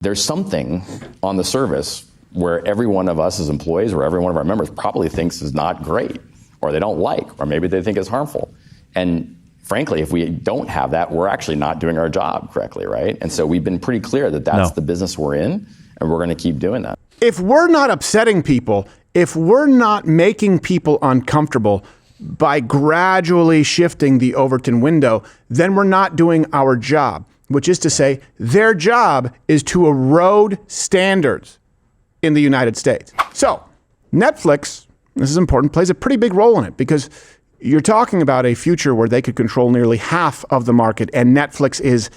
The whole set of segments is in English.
There's something on the service where every one of us as employees or every one of our members probably thinks is not great, or they don't like, or maybe they think is harmful. And frankly, if we don't have that, we're actually not doing our job correctly, right? And so we've been pretty clear that that's the business we're in, and we're going to keep doing that. If we're not upsetting people, if we're not making people uncomfortable by gradually shifting the Overton window, then we're not doing our job, which is to say their job is to erode standards in the United States. So Netflix, this is important, plays a pretty big role in it, because you're talking about a future where they could control nearly half of the market, and Netflix is,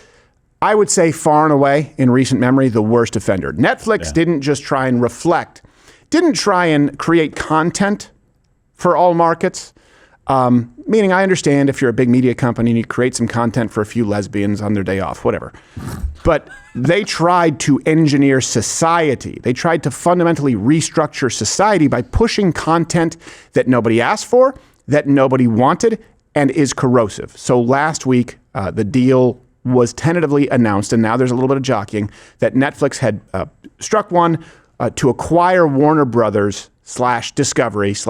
I would say, far and away in recent memory, the worst offender. Netflix didn't just try and reflect, didn't try and create content for all markets. Meaning, I understand if you're a big media company and you create some content for a few lesbians on their day off, whatever. But they tried to engineer society. They tried to fundamentally restructure society by pushing content that nobody asked for, that nobody wanted, and is corrosive. So last week, the deal was tentatively announced, and now there's a little bit of jockeying, that Netflix had struck one to acquire Warner Brothers / Discovery /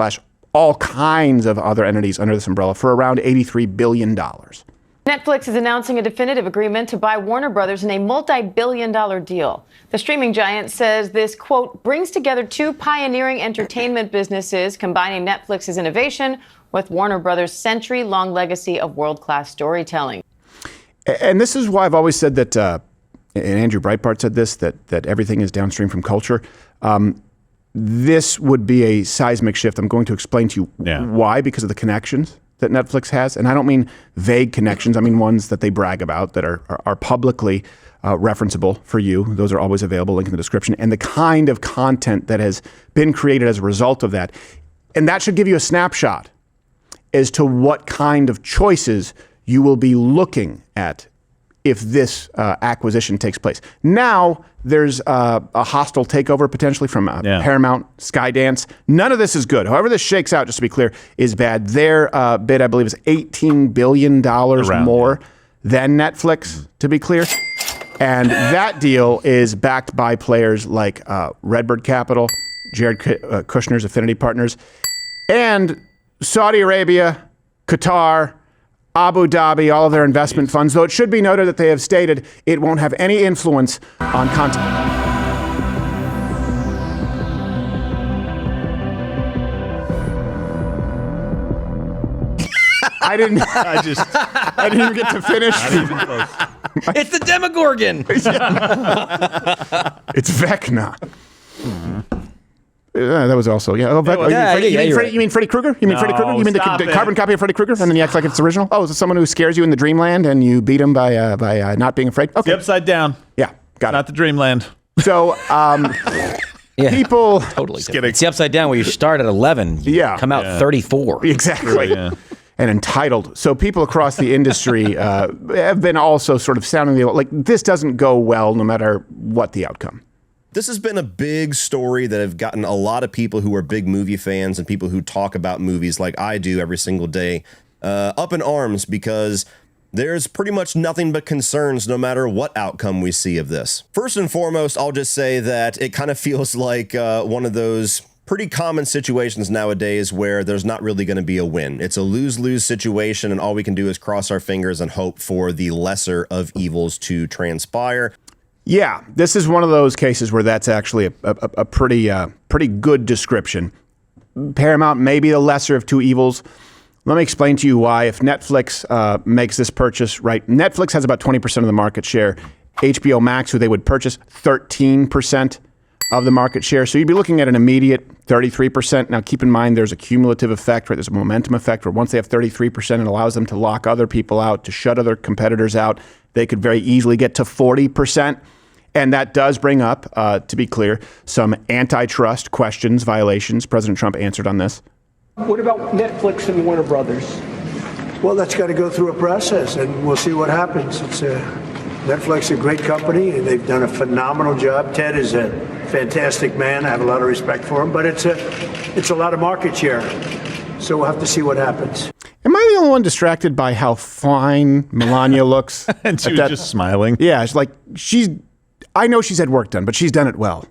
all kinds of other entities under this umbrella for around $83 billion. Netflix is announcing a definitive agreement to buy Warner Brothers in a multi-billion-dollar deal. The streaming giant says this, quote, brings together two pioneering entertainment businesses, combining Netflix's innovation with Warner Brothers' century-long legacy of world-class storytelling. And this is why I've always said that, and Andrew Breitbart said this, that everything is downstream from culture. This would be a seismic shift. I'm going to explain to you why, because of the connections that Netflix has. And I don't mean vague connections. I mean ones that they brag about that are publicly referenceable for you. Those are always available, link in the description. And the kind of content that has been created as a result of that. And that should give you a snapshot as to what kind of choices you will be looking at if this acquisition takes place. Now, there's a hostile takeover potentially from Paramount, Skydance. None of this is good. However this shakes out, just to be clear, is bad. Their bid, I believe, is $18 billion more than Netflix, to be clear. And that deal is backed by players like Redbird Capital, Jared Kushner's Affinity Partners, and Saudi Arabia, Qatar, Abu Dhabi, all of their investment funds, though it should be noted that they have stated it won't have any influence on content. I didn't even get to finish. It's the Demogorgon. It's Vecna. That was also, you mean Freddy Krueger? You mean Freddy Krueger? You mean the carbon copy of Freddy Krueger? And then you act like it's original? Oh, is it someone who scares you in the dreamland and you beat him by not being afraid? Okay. The Upside Down. Yeah, got it. Not the dreamland. So, people... Totally. It's the Upside Down where you start at 11. You come out 34. Exactly. And entitled. So people across the industry have been also sort of sounding the like this doesn't go well no matter what the outcome. This has been a big story that have gotten a lot of people who are big movie fans and people who talk about movies like I do every single day up in arms, because there's pretty much nothing but concerns no matter what outcome we see of this. First and foremost, I'll just say that it kind of feels like one of those pretty common situations nowadays where there's not really going to be a win. It's a lose-lose situation, and all we can do is cross our fingers and hope for the lesser of evils to transpire. Yeah, this is one of those cases where that's actually a pretty good description. Paramount may be the lesser of two evils. Let me explain to you why. If Netflix makes this purchase, right, Netflix has about 20% of the market share. HBO Max, who they would purchase, 13% of the market share. So you'd be looking at an immediate 33%. Now, keep in mind, there's a cumulative effect, right? There's a momentum effect where once they have 33%, it allows them to lock other people out, to shut other competitors out. They could very easily get to 40%. And that does bring up, to be clear, some antitrust questions, violations. President Trump answered on this. What about Netflix and Warner Brothers? Well, that's got to go through a process, and we'll see what happens. Netflix is a great company, and they've done a phenomenal job. Ted is a fantastic man. I have a lot of respect for him, but it's a lot of market share. So we'll have to see what happens. Am I the only one distracted by how fine Melania looks? And she was just smiling. Yeah, it's like she's I know she's had work done, but she's done it well.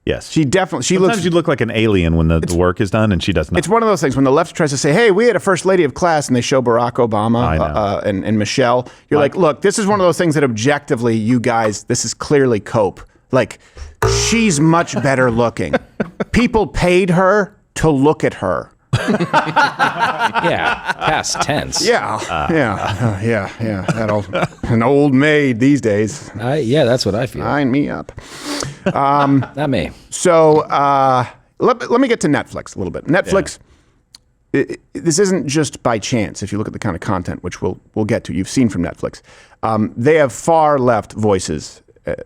Yes. She definitely, Sometimes you look like an alien when the work is done, and she does not. It's one of those things when the left tries to say, hey, we had a first lady of class, and they show Barack Obama and Michelle. You're like, look, this is one of those things that objectively, you guys, this is clearly cope. Like, she's much better looking. People paid her to look at her. Yeah, past tense. Yeah. An old maid these days. Yeah, that's what I feel. Sign me up. Not me. So let me get to Netflix a little bit. Netflix, this isn't just by chance. If you look at the kind of content, which we'll get to, you've seen from Netflix, they have far left voices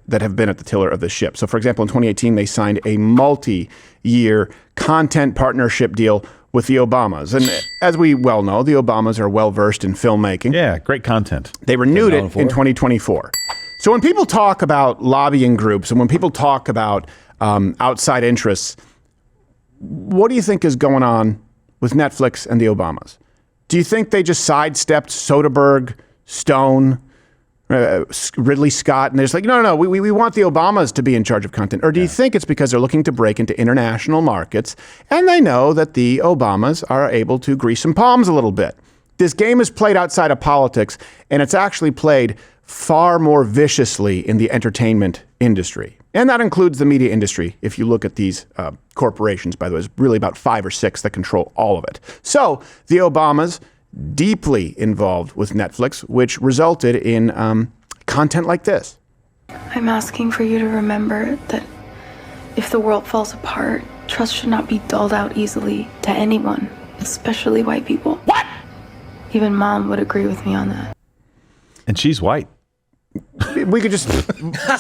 that have been at the tiller of the ship. So, for example, in 2018, they signed a multi-year content partnership deal with the Obamas. And as we well know, the Obamas are well-versed in filmmaking. Yeah, great content. They renewed it in 2024. So when people talk about lobbying groups and when people talk about outside interests, what do you think is going on with Netflix and the Obamas? Do you think they just sidestepped Soderbergh, Stone, Ridley Scott, and they're just like, no, we want the Obamas to be in charge of content? Or do you think it's because they're looking to break into international markets and they know that the Obamas are able to grease some palms a little bit? This game is played outside of politics, and it's actually played far more viciously in the entertainment industry. And that includes the media industry. If you look at these corporations, by the way, there's really about 5 or 6 that control all of it. So the Obamas deeply involved with Netflix, which resulted in content like this. I'm asking for you to remember that if the world falls apart, trust should not be dulled out easily to anyone, especially white people. What? Even Mom would agree with me on that. And she's white. We could just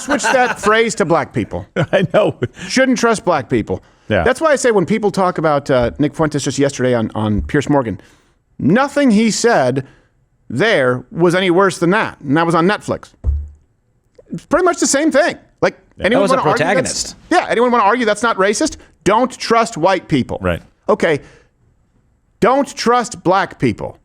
switch that phrase to black people. I know. Shouldn't trust black people. Yeah. That's why I say when people talk about Nick Fuentes just yesterday on Piers Morgan, nothing he said there was any worse than that. And that was on Netflix. It's pretty much the same thing. Like, anyone was a want to argue protagonist. anyone want to argue that's not racist? Don't trust white people. Right. Okay. Don't trust black people.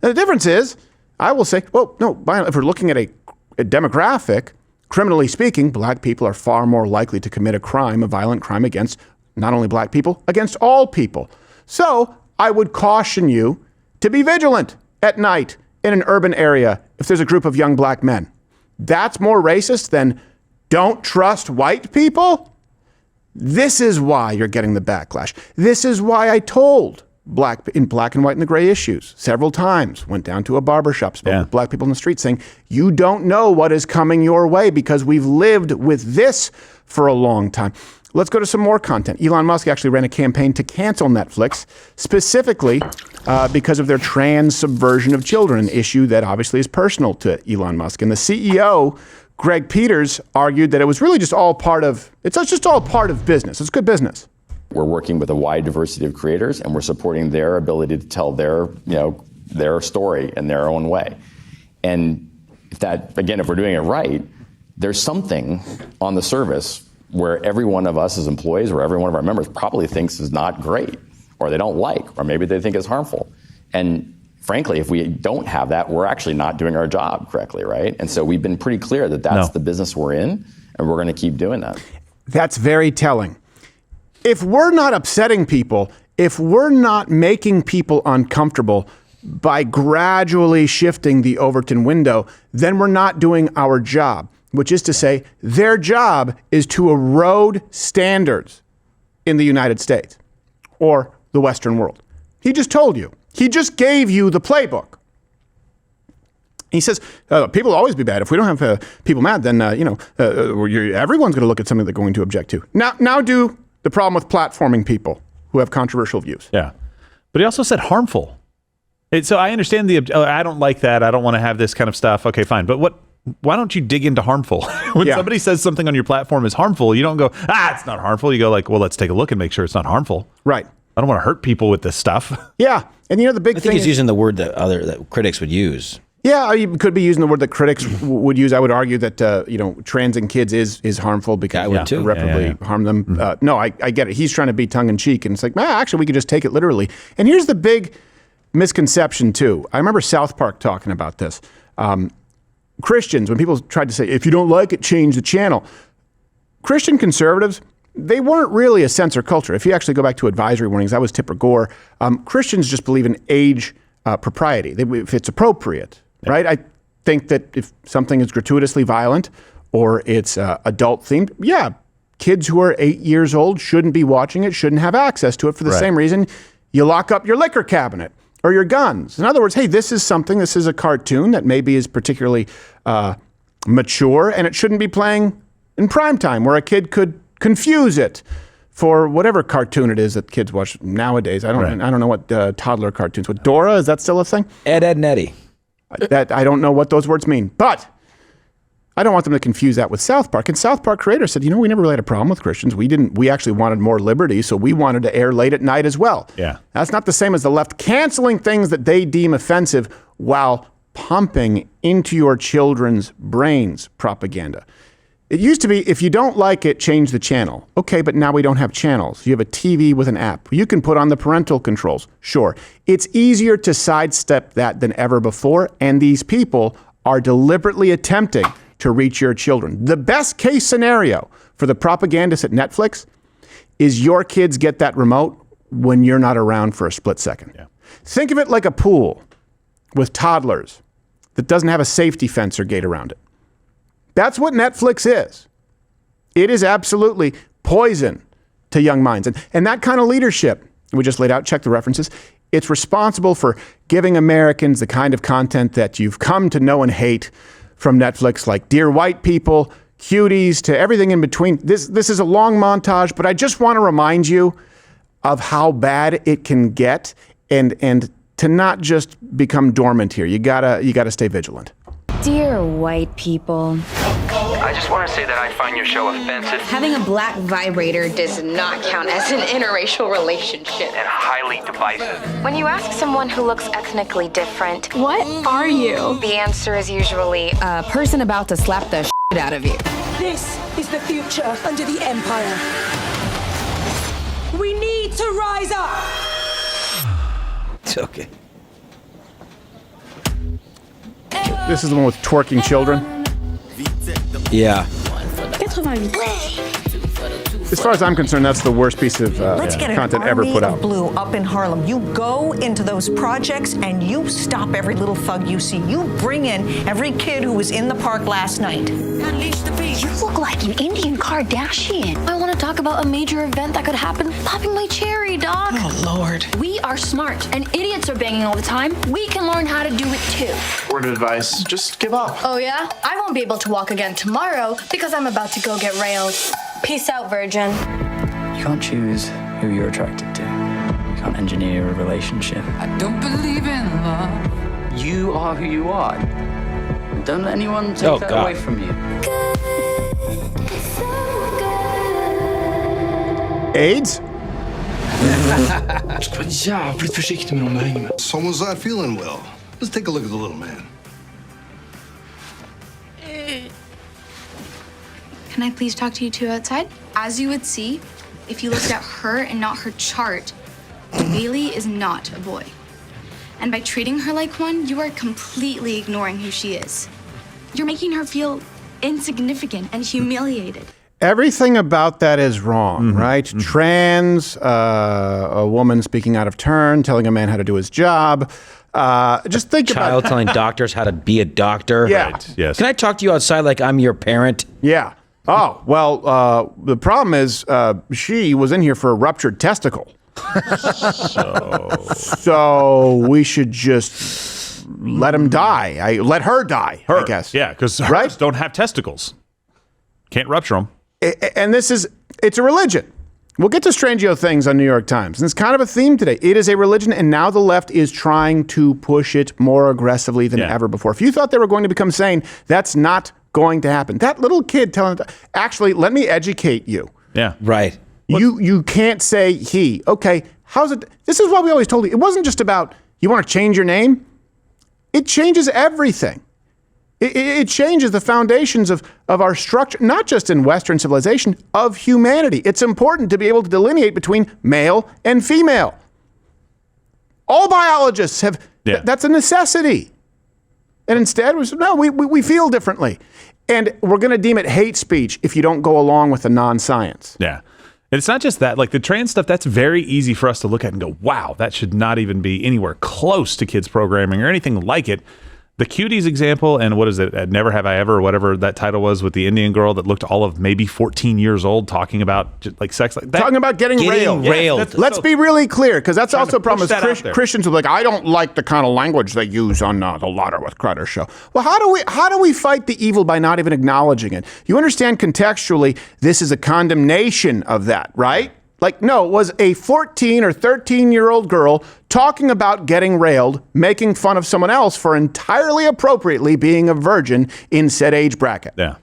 And the difference is, I will say, well, no, if we're looking at a demographic, criminally speaking, black people are far more likely to commit a violent crime against not only black people, against all people. So I would caution you to be vigilant at night in an urban area if there's a group of young black men. That's more racist than don't trust white people. This is why you're getting the backlash. This is why I told Black and White and the Gray issues several times, went down to a barbershop, spoke with black people in the street saying, you don't know what is coming your way because we've lived with this for a long time. Let's go to some more content. Elon Musk actually ran a campaign to cancel Netflix, specifically because of their trans subversion of children, an issue that obviously is personal to Elon Musk. And the CEO, Greg Peters, argued that it was really just all part of business. It's good business. We're working with a wide diversity of creators, and we're supporting their ability to tell their story in their own way. And if we're doing it right, there's something on the surface where every one of us as employees or every one of our members probably thinks is not great, or they don't like, or maybe they think is harmful. And frankly, if we don't have that, we're actually not doing our job correctly, right? And so we've been pretty clear that that's the business we're in, and we're going to keep doing that. That's very telling. If we're not upsetting people, if we're not making people uncomfortable by gradually shifting the Overton window, then we're not doing our job, which is to say their job is to erode standards in the United States or the Western world. He just told you. He just gave you the playbook. He says, people will always be bad. If we don't have people mad, then, everyone's going to look at something they're going to object to. Now do the problem with platforming people who have controversial views. Yeah. But he also said harmful. So I understand I don't like that. I don't want to have this kind of stuff. Okay, fine. But why don't you dig into harmful? When somebody says something on your platform is harmful, you don't go, it's not harmful. You go like, well, let's take a look and make sure it's not harmful. Right. I don't want to hurt people with this stuff. Yeah. And the big thing I think he's using the word that critics would use. Yeah, you could be using the word that critics would use. I would argue that transing kids is harmful because it irreparably harm them. Mm-hmm. No, I get it. He's trying to be tongue in cheek, and it's like, actually, we could just take it literally. And here's the big misconception too. I remember South Park talking about this. Christians, when people tried to say, if you don't like it, change the channel. Christian conservatives, they weren't really a censor culture. If you actually go back to advisory warnings, that was Tipper Gore. Christians just believe in age propriety, if it's appropriate, right? I think that if something is gratuitously violent or it's adult themed, yeah, kids who are 8 years old shouldn't be watching it, shouldn't have access to it for the same reason you lock up your liquor cabinet or your guns. In other words, hey, this is a cartoon that maybe is particularly mature, and it shouldn't be playing in prime time where a kid could confuse it for whatever cartoon it is that kids watch nowadays. I don't know what toddler cartoons. What, Dora, is that still a thing? Ed, and Eddie. I don't know what those words mean, but I don't want them to confuse that with South Park. And South Park creators said, we never really had a problem with Christians. We actually wanted more liberty, so we wanted to air late at night as well. Yeah. That's not the same as the left canceling things that they deem offensive while pumping into your children's brains propaganda. It used to be, if you don't like it, change the channel. Okay, but now we don't have channels. You have a TV with an app. You can put on the parental controls. Sure. It's easier to sidestep that than ever before, and these people are deliberately attempting to reach your children. The best case scenario for the propagandists at Netflix is your kids get that remote when you're not around for a split second. Yeah. Think of it like a pool with toddlers that doesn't have a safety fence or gate around it. That's what Netflix is. It is absolutely poison to young minds. And that kind of leadership, we just laid out, check the references, it's responsible for giving Americans the kind of content that you've come to know and hate from Netflix, like Dear White People, Cuties, to everything in between. This is a long montage, but I just want to remind you of how bad it can get and to not just become dormant here. You gotta stay vigilant. Dear white people. I just want to say that I find your show offensive. Having a black vibrator does not count as an interracial relationship. And highly divisive. When you ask someone who looks ethnically different, What are you? the answer is usually, A person about to slap the shit out of you. This is the future under the Empire. We need to rise up. It's okay. This is the one with twerking children. Yeah. As far as I'm concerned, that's the worst piece of content ever put out. Blue up in Harlem. You go into those projects and you stop every little thug you see. You bring in every kid who was in the park last night. You look like an Indian Kardashian. I want to talk about a major event that could happen. Popping my cherry, Doc. Oh, Lord. We are smart, and idiots are banging all the time. We can learn how to do it too. Word of advice, just give up. Oh yeah? I won't be able to walk again tomorrow because I'm about to go get railed. Peace out, virgin. You can't choose who you're attracted to. You can't engineer a relationship. I don't believe in love. You are who you are. Don't let anyone take that away from you. AIDS? Ska vara jävligt försiktig med dem du hänger med. Someone's not feeling well. Let's take a look at the little man. Can I please talk to you two outside? As you would see, if you looked at her and not her chart, Bailey is not a boy. And by treating her like one, you are completely ignoring who she is. You're making her feel insignificant and humiliated. Everything about that is wrong, right? Mm-hmm. Trans, a woman speaking out of turn, telling a man how to do his job. Just think about Child telling doctors how to be a doctor. Yeah. Right. Yes. Can I talk to you outside like I'm your parent? Yeah. Oh, well, the problem is she was in here for a ruptured testicle. So we should just let him die. Let her die, I guess. Yeah, because hers don't have testicles. Can't rupture them. And it's a religion. We'll get to Strangio things on New York Times. And it's kind of a theme today. It is a religion, and now the left is trying to push it more aggressively than ever before. If you thought they were going to become sane, that's not going to happen. That little kid telling, actually, let me educate you. Yeah. Right. You can't say he. Okay, how's it? This is what we always told you. It wasn't just about, you want to change your name? It changes everything. It changes the foundations of our structure, not just in Western civilization, of humanity. It's important to be able to delineate between male and female. All biologists have, that's a necessity. And instead, we feel differently. And we're going to deem it hate speech if you don't go along with the non-science. Yeah. And it's not just that. Like the trans stuff, that's very easy for us to look at and go, wow, that should not even be anywhere close to kids programming or anything like it. The Cuties example, and what is it? Never Have I Ever, or whatever that title was, with the Indian girl that looked all of maybe 14 years old, talking about just like sex, like that. Talking about getting railed. Yes, Let's be really clear, because that's also a problem with Christians who are like, I don't like the kind of language they use on the Lauder with Crutter show. Well, how do we fight the evil by not even acknowledging it? You understand contextually, this is a condemnation of that, right? Like, no, it was a 14 or 13-year-old girl talking about getting railed, making fun of someone else for entirely appropriately being a virgin in said age bracket. Yeah.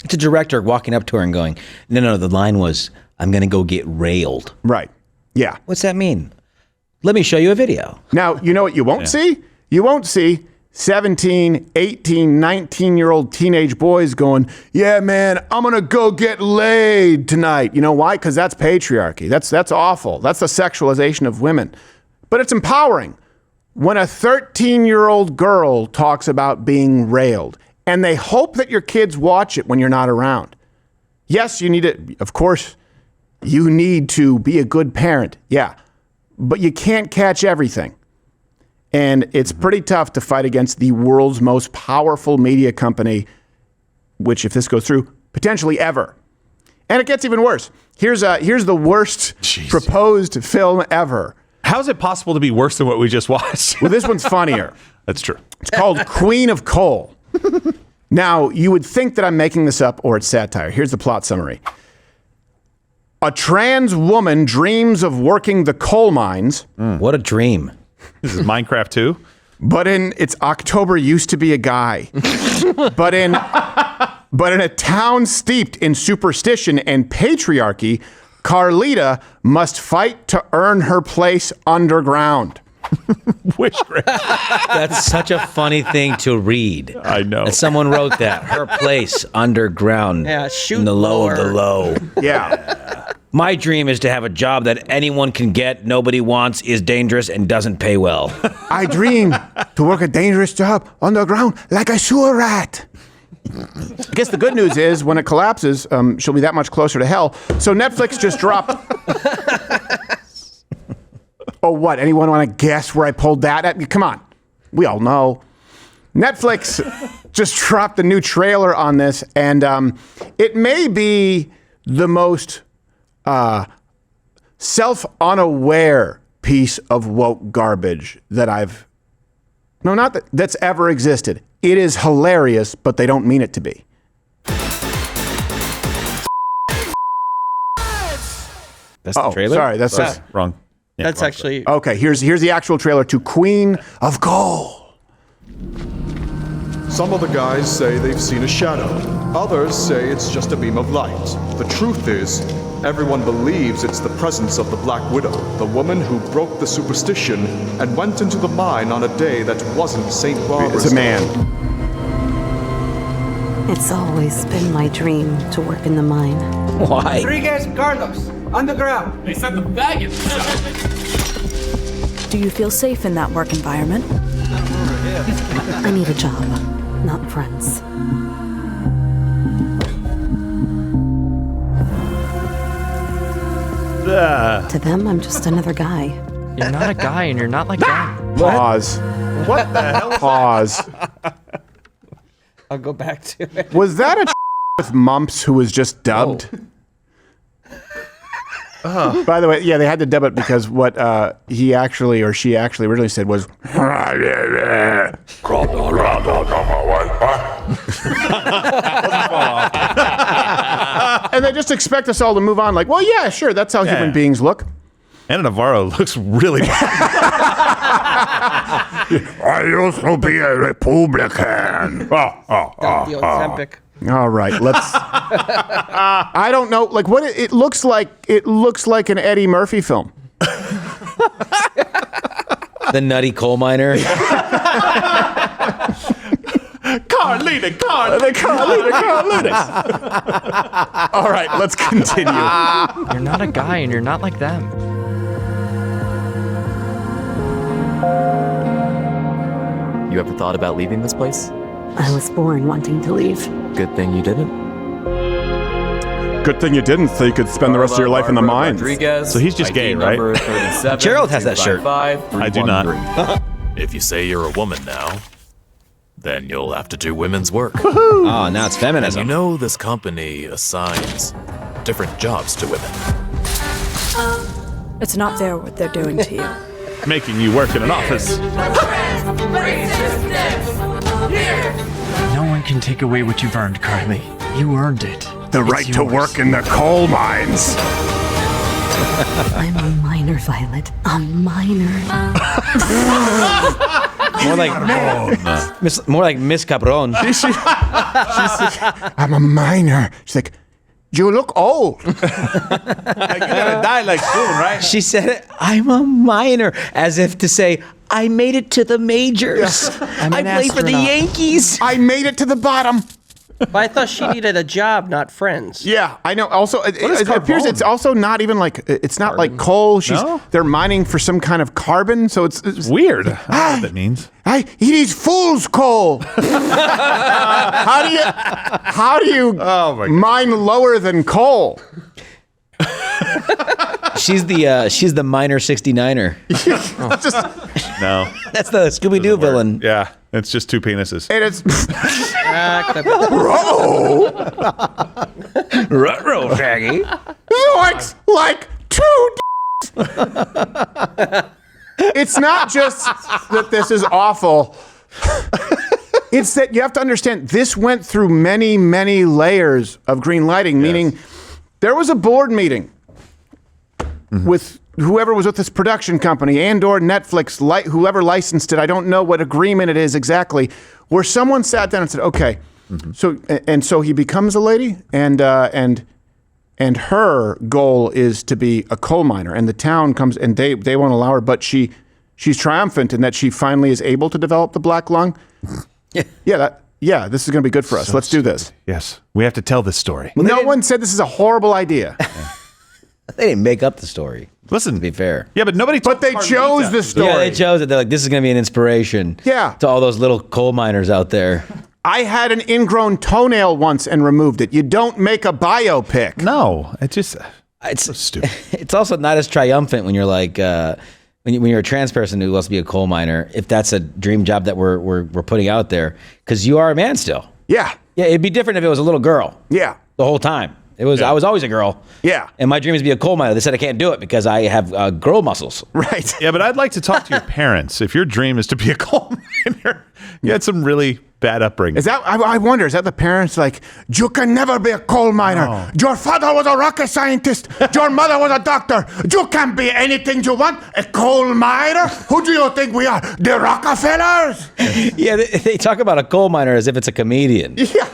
It's a director walking up to her and going, no, the line was, I'm going to go get railed. Right. Yeah. What's that mean? Let me show you a video. Now, you know what you won't see? You won't see 17, 18, 19-year-old teenage boys going, yeah, man, I'm going to go get laid tonight. You know why? Because that's patriarchy. That's awful. That's the sexualization of women. But it's empowering when a 13-year-old girl talks about being railed, and they hope that your kids watch it when you're not around. Yes, you need it. Of course, you need to be a good parent. Yeah. But you can't catch everything. And it's pretty tough to fight against the world's most powerful media company, which, if this goes through, potentially ever. And it gets even worse. Here's the worst proposed film ever. How is it possible to be worse than what we just watched? Well, this one's funnier. That's true. It's called Queen of Coal. Now, you would think that I'm making this up or it's satire. Here's the plot summary. A trans woman dreams of working the coal mines. What a dream. This is Minecraft 2. But it's October used to be a guy. but in a town steeped in superstition and patriarchy, Carlita must fight to earn her place underground. Witchcraft. That's such a funny thing to read. I know. And someone wrote that. Her place underground. Yeah, shoot in the low of the lower. low. Yeah. My dream is to have a job that anyone can get, nobody wants, is dangerous, and doesn't pay well. I dream to work a dangerous job underground like a sewer rat. I guess the good news is when it collapses, she'll be that much closer to hell. So Netflix just dropped. Oh, what? Anyone want to guess where I pulled that at? Come on. We all know. Netflix just dropped the new trailer on this, and it may be the most self-unaware piece of woke garbage that's ever existed. It is hilarious, but they don't mean it to be. That's the trailer? Sorry, that's just wrong. Yeah, That's wrong actually okay. Here's the actual trailer to Queen of Coal. Some of the guys say they've seen a shadow. Others say it's just a beam of light. The truth is, everyone believes it's the presence of the Black Widow, the woman who broke the superstition and went into the mine on a day that wasn't St. Barbara's. It's a man. It's always been my dream to work in the mine. Why? Rodriguez, Carlos, underground. They sent the faggots. Do you feel safe in that work environment? I need a job, not friends. To them, I'm just another guy. You're not a guy and you're not like that. Pause. What the hell? Pause. I'll go back to it. Was that a with mumps who was just dubbed? By the way, yeah, they had to dub it because what he actually or she actually originally said was and they just expect us all to move on like, well, yeah, sure, that's how human beings look. Anna Navarro looks really I used to be a Republican. All right, let's. I don't know, like what it looks like. It looks like an Eddie Murphy film. The nutty coal miner. Carlita. All right, let's continue. You're not a guy and you're not like them. You ever thought about leaving this place? I was born wanting to leave. Good thing you didn't. Good thing you didn't, so you could spend the rest of your life in the mines. So he's just gay, right? Gerald has that shirt. I do not. If you say you're a woman now, then you'll have to do women's work. Oh, now it's feminism. And you know this company assigns different jobs to women. It's not fair what they're doing to you. Making you work in an office. No one can take away what you've earned, Carly. You earned it. The right to work in the coal mines. I'm a minor, Violet. A minor. more like Miss Cabron. She's like, I'm a minor. She's like, you look old. Like, you gotta die like soon, right? She said, I'm a minor, as if to say, I made it to the majors. I played for the Yankees. I made it to the bottom. But I thought she needed a job, not friends. Yeah, I know. Also, it appears it's also not even like, it's not like coal. They're mining for some kind of carbon, so it's weird. I don't know what that means. He needs fool's coal. How do you mine lower than coal? She's the minor 69er. No. That's the Scooby-Doo villain. Yeah, it's just two penises. And it's Ruh-roh, Shaggy. Looks like two It's not just that this is awful. It's that you have to understand this went through many, many layers of green lighting, meaning there was a board meeting with whoever was with this production company and or Netflix, whoever licensed it, I don't know what agreement it is exactly, where someone sat down and said, okay, so he becomes a lady and her goal is to be a coal miner, and the town comes and they won't allow her, but she's triumphant in that she finally is able to develop the black lung. This is going to be good for us. Let's do this. Yes, we have to tell this story. Well, no one said this is a horrible idea. They didn't make up the story. Listen, to be fair. Yeah, but nobody. But they chose the story. Yeah, they chose it. They're like, this is going to be an inspiration. Yeah. To all those little coal miners out there. I had an ingrown toenail once and removed it. You don't make a biopic. No, it's so stupid. It's also not as triumphant when you're like when you're a trans person who wants to be a coal miner. If that's a dream job that we're putting out there, because you are a man still. Yeah. Yeah, it'd be different if it was a little girl. Yeah. The whole time. I was always a girl. Yeah. And my dream is to be a coal miner. They said I can't do it because I have girl muscles. Right. Yeah, but I'd like to talk to your parents. If your dream is to be a coal miner, you had some really bad upbringing. Is that, I wonder, is that the parents like, you can never be a coal miner. No. Your father was a rocket scientist. Your mother was a doctor. You can't be anything you want. A coal miner? Who do you think we are? The Rockefellers? Yeah, they talk about a coal miner as if it's a comedian. Yeah.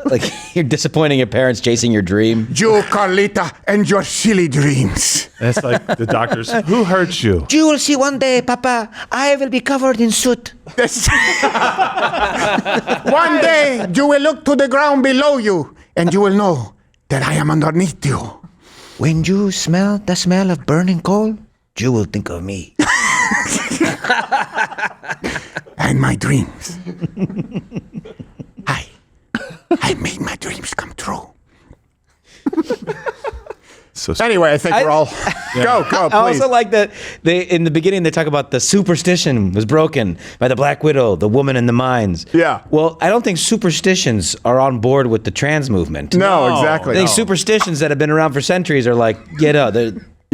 Like you're disappointing your parents chasing your dream. You, Carlita, and your silly dreams. That's like the doctors. Who hurt you? You will see one day, Papa, I will be covered in soot. One day, you will look to the ground below you, and you will know that I am underneath you. When you smell the smell of burning coal, you will think of me. And my dreams. I made my dreams come true. Anyway, I think we're all go, please. I also like that in the beginning they talk about the superstition was broken by the Black Widow, the woman in the mines. Yeah. Well, I don't think superstitions are on board with the trans movement. No, exactly. I think superstitions that have been around for centuries are like,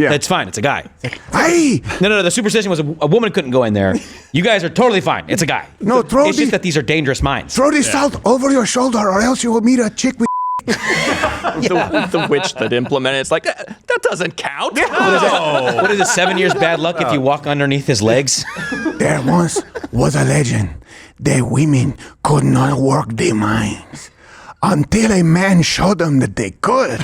it's fine. It's a guy. Hey! No. The superstition was a woman couldn't go in there. You guys are totally fine. It's a guy. No, it's just that these are dangerous mines. Throw this salt over your shoulder, or else you will meet a chick with. The witch that implemented it's like that doesn't count. What is it? 7 years bad luck if you walk underneath his legs? There once was a legend that women could not work the mines until a man showed them that they could.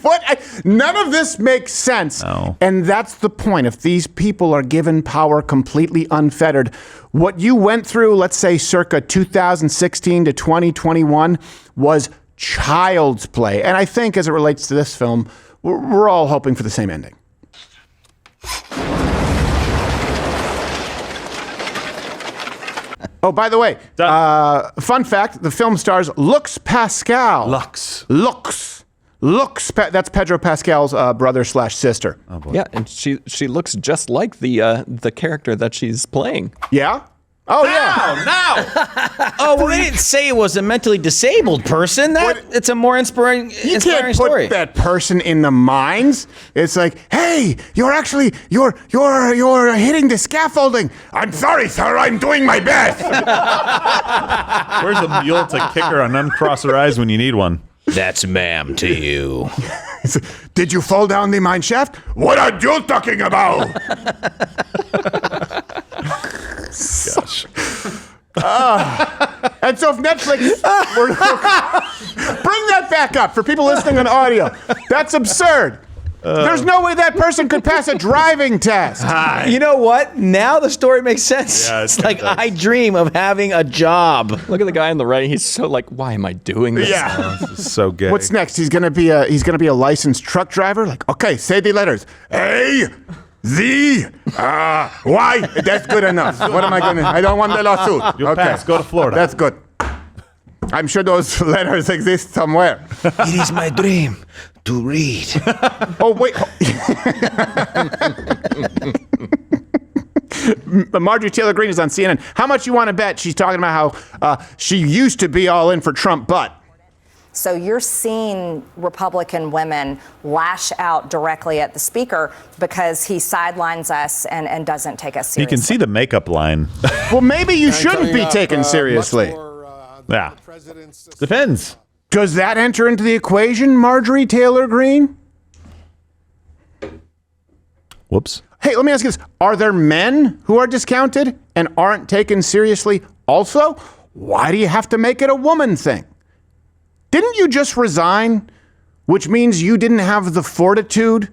What? None of this makes sense. No. And that's the point. If these people are given power completely unfettered, what you went through, let's say circa 2016 to 2021, was child's play. And I think as it relates to this film, we're all hoping for the same ending. Oh, by the way, fun fact, the film stars Lux Pascal. Lux. That's Pedro Pascal's brother/sister. Oh, boy. Yeah, and she looks just like the character that she's playing. Yeah? Oh, yeah. Now! Oh, well, they didn't say it was a mentally disabled person. It's a more inspiring story. You can't put that person in the mines. It's like, hey, you're hitting the scaffolding. I'm sorry, sir. I'm doing my best. Where's the mule to kick her and uncross her eyes when you need one? That's ma'am to you. Did you fall down the mine shaft? What are you talking about? Gosh. And so if Netflix bring that back up for people listening on audio. That's absurd. There's no way that person could pass a driving test. You know what? Now the story makes sense. Yeah, it's like I dream of having a job. Look at the guy on the right. He's so like, why am I doing this? Yeah. This is so gay. What's next? He's gonna be a licensed truck driver. Like, okay, say the letters. A, Z, Y. That's good enough. What am I gonna? I don't want the lawsuit. You'll pass. Go to Florida. That's good. I'm sure those letters exist somewhere. It is my dream to read. Oh, wait. Marjorie Taylor Greene is on CNN. How much you want to bet she's talking about how she used to be all in for Trump, but... So you're seeing Republican women lash out directly at the speaker because he sidelines us and doesn't take us seriously. You can see the makeup line. Well, maybe you shouldn't be taken seriously. Yeah. Depends. Does that enter into the equation, Marjorie Taylor Greene? Whoops. Hey, let me ask you this. Are there men who are discounted and aren't taken seriously also? Why do you have to make it a woman thing? Didn't you just resign, which means you didn't have the fortitude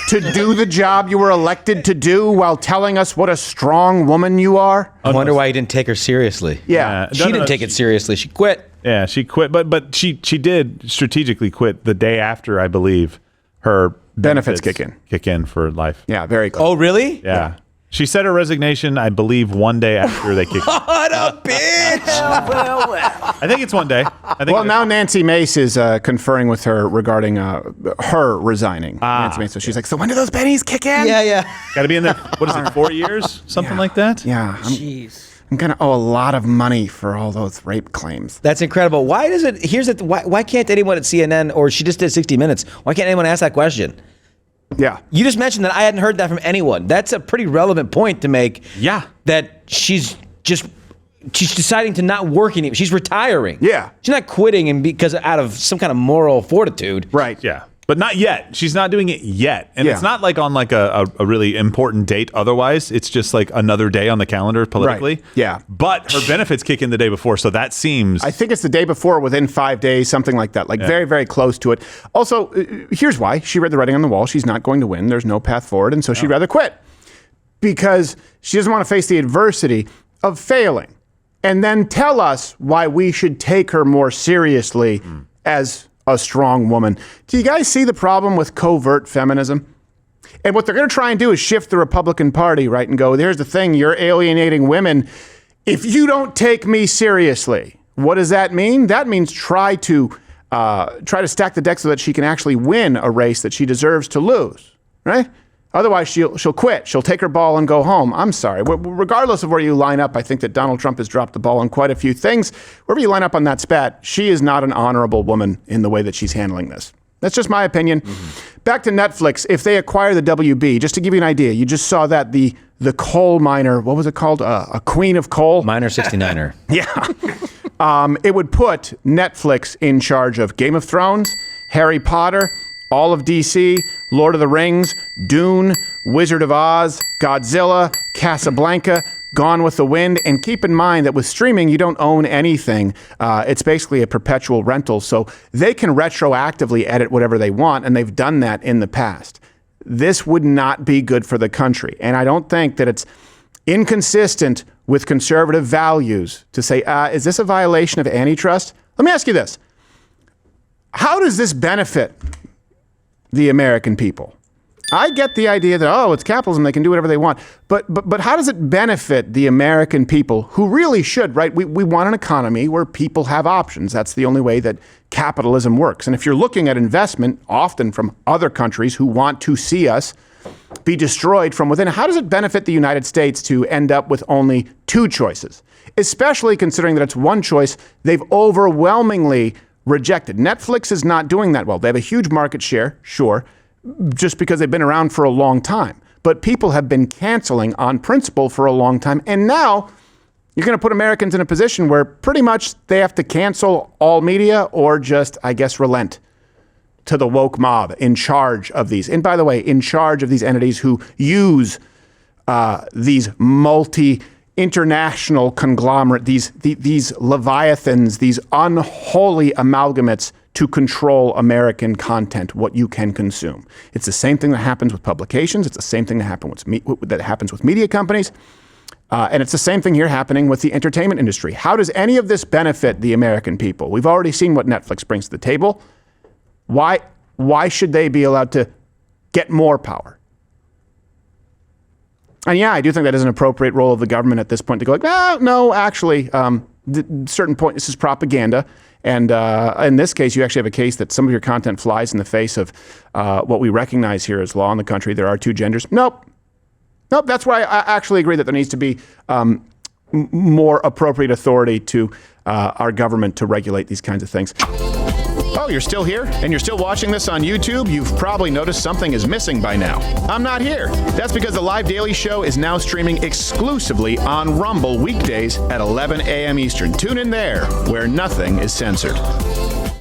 to do the job you were elected to do while telling us what a strong woman you are? I wonder why you didn't take her seriously. Yeah. She didn't take it seriously. She quit. Yeah, she quit. But she did strategically quit the day after, I believe, her benefits kick in for life. Yeah, very close. Oh, really? Yeah. She said her resignation, I believe, one day after they kicked in. What a bitch! Well. I think it's one day. Well, now Nancy Mace is conferring with her regarding her resigning. Nancy Mace. So she's like, so when do those pennies kick in? Yeah. Got to be in there, what is it, 4 years? Something like that? Yeah. Jeez. I'm going to owe a lot of money for all those rape claims. That's incredible. Why does it, why can't anyone at CNN, or she just did 60 Minutes, why can't anyone ask that question? Yeah. You just mentioned that I hadn't heard that from anyone. That's a pretty relevant point to make. Yeah. That she's deciding to not work anymore. She's retiring. Yeah. She's not quitting and because out of some kind of moral fortitude. Right. Yeah. But not yet. She's not doing it yet. And it's not like on like a really important date otherwise. It's just like another day on the calendar politically. Right. Yeah. But her benefits kick in the day before, so that seems... I think it's the day before, within 5 days, something like that. Like very, very close to it. Also, here's why. She read the writing on the wall. She's not going to win. There's no path forward. And so she'd rather quit. Because she doesn't want to face the adversity of failing. And then tell us why we should take her more seriously as a strong woman. Do you guys see the problem with covert feminism? And what they're going to try and do is shift the Republican Party, right? And go, here's the thing, you're alienating women. If you don't take me seriously, what does that mean? That means try to stack the deck so that she can actually win a race that she deserves to lose, right? Otherwise, she'll quit. She'll take her ball and go home. I'm sorry. Regardless of where you line up, I think that Donald Trump has dropped the ball on quite a few things. Wherever you line up on that spat, she is not an honorable woman in the way that she's handling this. That's just my opinion. Back to Netflix. If they acquire the WB, just to give you an idea, you just saw that the coal miner, what was it called? A queen of coal? Miner 69er. Yeah. It would put Netflix in charge of Game of Thrones, Harry Potter, all of DC, Lord of the Rings, Dune, Wizard of Oz, Godzilla, Casablanca, Gone with the Wind. And keep in mind that with streaming, you don't own anything. It's basically a perpetual rental. So they can retroactively edit whatever they want, and they've done that in the past. This would not be good for the country. And I don't think that it's inconsistent with conservative values to say, is this a violation of antitrust? Let me ask you this. How does this benefit the American people? I get the idea that, it's capitalism, they can do whatever they want. But how does it benefit the American people who really should, right? We want an economy where people have options. That's the only way that capitalism works. And if you're looking at investment, often from other countries who want to see us be destroyed from within, how does it benefit the United States to end up with only two choices? Especially considering that it's one choice they've overwhelmingly rejected. Netflix is not doing that well. They have a huge market share, sure, just because they've been around for a long time. But people have been canceling on principle for a long time. And now you're going to put Americans in a position where pretty much they have to cancel all media or just, I guess, relent to the woke mob in charge of these. And by the way, in charge of these entities who use these multi-international conglomerate, these leviathans, these unholy amalgamates to control American content, what you can consume. It's the same thing that happens with publications. It's the same thing that happens with media companies. And it's the same thing here happening with the entertainment industry. How does any of this benefit the American people? We've already seen what Netflix brings to the table. Why should they be allowed to get more power? And yeah, I do think that is an appropriate role of the government at this point to go like, no, actually, certain point, this is propaganda. And in this case, you actually have a case that some of your content flies in the face of what we recognize here as law in the country. There are two genders. Nope. That's why I actually agree that there needs to be more appropriate authority to our government to regulate these kinds of things. Oh, you're still here? And you're still watching this on YouTube? You've probably noticed something is missing by now. I'm not here. That's because the Live Daily Show is now streaming exclusively on Rumble weekdays at 11 a.m. Eastern. Tune in there, where nothing is censored.